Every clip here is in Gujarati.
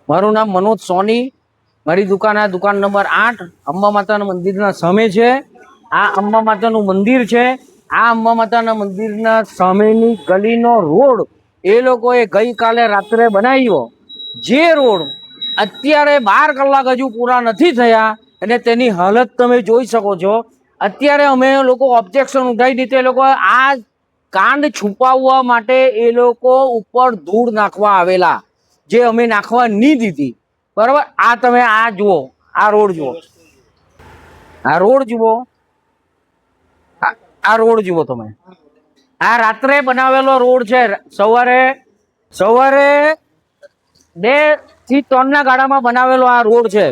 મારું નામ મનોજ સોની, મારી દુકાન આ દુકાન નંબર 8 અંબા માતાના મંદિરના સામે છે। આ અંબા માતાનું મંદિર છે। આ અંબા માતાના મંદિરના સામેની ગલીનો રોડ એ લોકોએ ગઈકાલે રાત્રે બનાવ્યો। જે રોડ અત્યારે 12 કલાક હજુ પૂરા નથી થયા અને તેની હાલત તમે જોઈ શકો છો। અત્યારે અમે લોકો ઓબ્જેક્શન ઉઠાવી દીધી। એ લોકો આ કાંડ છુપાવવા માટે એ લોકો ઉપર ધૂળ નાખવા આવેલા, જે અમે નાખવા નહીં દીધી। બરાબર, આ તમે આ જુઓ, આ રોડ જુઓ, આ રોડ જુઓ, આ રોડ જુઓ તમે। આ રાત્રે બનાવેલો રોડ છે। સવારે 2 થી 3 ના ગાળામાં બનાવેલો આ રોડ છે,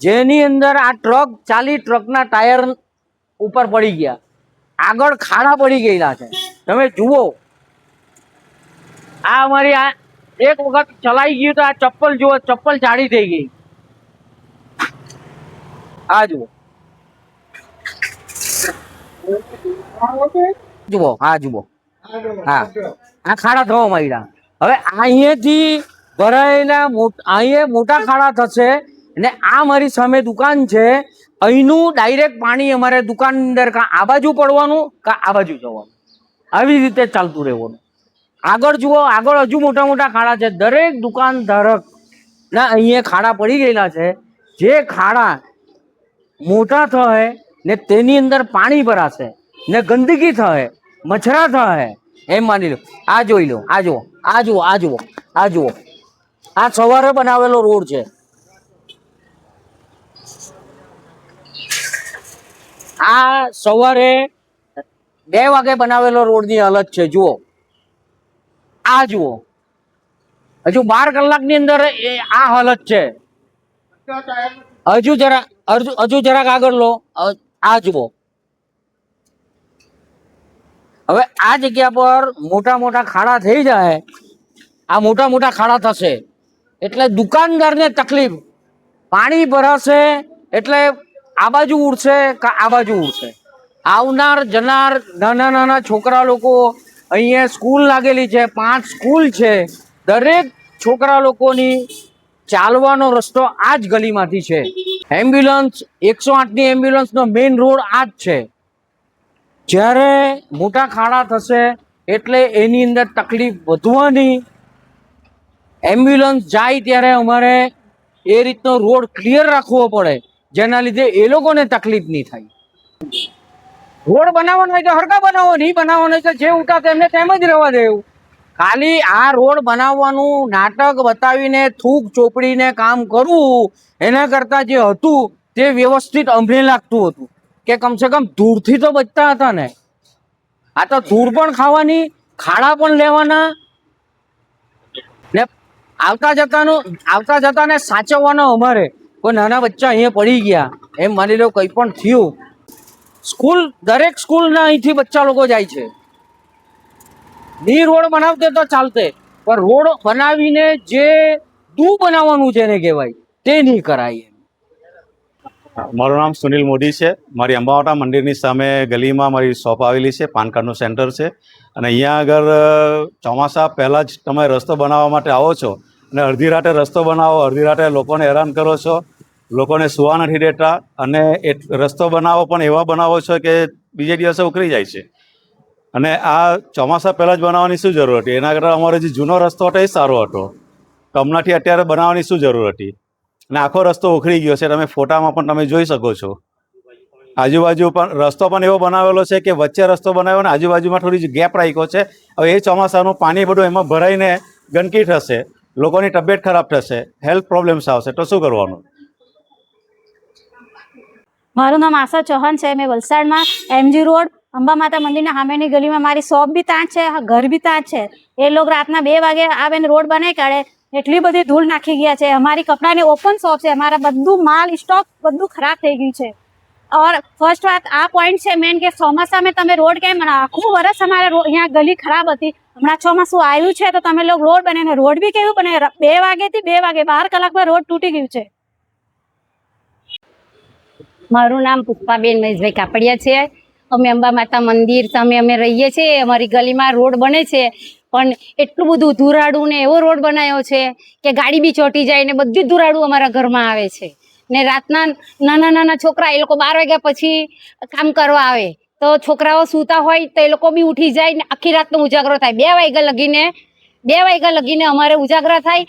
જેની અંદર આ ટ્રક ચાલી, ટ્રકના ટાયર ઉપર પડી ગયા, આગળ ખાડા પડી ગયેલા છે। તમે જુઓ, આ અમારી આ એક વખત ચલાઈ ગયું તો આ ચપ્પલ જુઓ, ચપ્પલ જાડી થઈ ગઈ। આ જુઓ, જુઓ, હા જુઓ, હા, આ ખાડા થવા માંડ્યા। હવે અહીંયાથી ભરાયેલા અહીંયા મોટા ખાડા થશે અને આ મારી સામે દુકાન છે, અહીંનું ડાયરેક્ટ પાણી અમારે દુકાનની અંદર કાં આ બાજુ પડવાનું કાં આ બાજુ જવાનું, આવી રીતે ચાલતું રહેવાનું। આગળ જુઓ, આગળ હજુ મોટા મોટા ખાડા છે। દરેક દુકાન ધારક ના અહીંયા ખાડા પડી ગયેલા છે। જે ખાડા મોટા થાય ને તેની અંદર પાણી ભરાશે ને ગંદકી થાય, મચ્છરા થાય, એમ માની લો। આ જોઈ લો, આ જુઓ, આ જુઓ, આ જુઓ, આ જુઓ, આ સવારે બનાવેલો રોડ છે। આ સવારે 2 વાગે બનાવેલો રોડની હાલત છે, જુઓ, આ જુઓ, હજુ 12 કલાકની અંદર આ હાલત છે। હજુ જરાક આગળ લો, આ જુઓ। હવે આ જગ્યા પર મોટા મોટા ખાડા થઈ જાય, આ મોટા મોટા ખાડા થશે એટલે દુકાનદારને તકલીફ, પાણી ભરાશે એટલે આ બાજુ ઉડશે કે આ બાજુ ઉડશે। આવનાર જનાર નાના નાના છોકરા લોકો, અહીંયા સ્કૂલ લાગેલી છે, 5 સ્કૂલ છે, દરેક છોકરા લોકોની ચાલવાનો રસ્તો આ જ ગલીમાંથી છે। એમ્બ્યુલન્સ 108ની એમ્બ્યુલન્સનો મેઇન રોડ આ જ છે। જ્યારે મોટા ખાડા થશે એટલે એની અંદર તકલીફ વધવાની। એમ્બ્યુલન્સ જાય ત્યારે અમારે એ રીતનો રોડ ક્લિયર રાખવો પડે, જેના લીધે એ લોકોને તકલીફ નહીં થાય। રોડ બનાવવાનો હોય તો હરકા બનાવો, નહીં બનાવવાનો હોય તો જે ઉઠા તેમને તેમ જ રહેવા દેવું। ખાલી આ રોડ બનાવવાનું નાટક બતાવીને થૂક ચોપડીને કામ કરવું, એના કરતાં જે હતું તે વ્યવસ્થિત અમને લાગતું હતું કે કમસે કમ ધૂળથી તો બચતા હતા ને। આ તો ધૂળ પણ ખાવાની, ખાડા પણ લેવાના ને આવતા જતાને સાચવવાનો અમારે। કોઈ નાના બચ્ચા અહીંયા પડી ગયા, એમ માની લો કંઈ પણ થયું, સ્કૂલ, દરેક સ્કૂલના અહીંથી બચ્ચા લોકો જાય છે। ની રોડ બનાવતે તો ચાલતે, પણ રોડ બનાવીને જે બનાવવાનું જેને કહેવાય તે નહીં કરાય। મારું નામ સુનિલ મોદી છે। મારી અંબામાતા મંદિરની સામે ગલીમાં મારી શોપ આવેલી છે, પાન કાર્ડનું સેન્ટર છે। અને અહીંયા આગળ ચોમાસા પહેલાં જ તમે રસ્તો બનાવવા માટે આવો છો અને અડધી રાતે રસ્તો બનાવો, અડધી રાતે લોકોને હેરાન કરો છો, લોકોને સૂવા નથી દેતા અને એ રસ્તો બનાવો પણ એવા બનાવો છો કે બીજે દિવસે ઉકળી જાય છે। અને આ ચોમાસા પહેલાં જ બનાવવાની શું જરૂર હતી? એના કરતાં અમારો જે જૂનો રસ્તો હતો એ સારો હતો, તો હમણાંથી અત્યારે બનાવવાની શું જરૂર હતી? અને આખો રસ્તો ઉખડી ગયો છે, તમે ફોટામાં પણ તમે જોઈ શકો છો। આજુબાજુ પણ રસ્તો પણ એવો બનાવેલો છે કે વચ્ચે રસ્તો બનાવ્યો ને આજુબાજુમાં થોડી ગેપ રાખ્યો છે। હવે એ ચોમાસાનું પાણી બધું એમાં ભરાઈને ગંદકી થશે, લોકોની તબિયત ખરાબ થશે, હેલ્થ પ્રોબ્લેમ્સ આવશે, તો શું કરવાનું? મારું નામ આશા ચૌહાણ છે। મેં વલસાડમાં એમજી રોડ અંબા માતા મંદિરના સામેની ગલીમાં મારી શોપ બી ત્યાં જ છે, ઘર બી ત્યાં જ છે। એ લોકો રાતના 2 વાગે આવે ને રોડ બનાવી કાઢે, એટલી બધી ધૂળ નાખી ગયા છે। અમારી કપડાની ઓપન શોપ છે, અમારા બધું માલ સ્ટોક બધું ખરાબ થઈ ગયું છે। और फर्स्ट बात आ पॉइंट है मेन के ચોમાસા में તમે રોડ કેમ બનાવો? આખું વર્ષ અમારે અહીંયા ગલી ખરાબ હતી, હમણાં ચોમાસું આવ્યું છે તો તમે લોકો રોડ બનાવીને, રોડ બી કેવું બને 2 વાગ્યાથી 2 વાગે 12 કલાકમાં રોડ તૂટી ગયું છે। મારું નામ પુષ્પાબેન મહેશભાઈ કાપડિયા છે। અમે અંબા માતા મંદિર સામે અમે રહીએ છીએ. અમારી ગલીમાં રોડ બને છે, પણ એટલું બધું ધુરાડું ને એવો રોડ બનાવ્યો છે કે ગાડી બી ચોંટી જાય ને બધું જ ધુરાડું અમારા ઘરમાં આવે છે. ને રાતના નાના નાના છોકરા, એ લોકો 12 વાગ્યા પછી કામ કરવા આવે, તો છોકરાઓ સૂતા હોય તો એ લોકો બી ઉઠી જાય ને આખી રાતનો ઉજાગરો થાય. 2 વાગ્યા લગીને અમારે ઉજાગરા થાય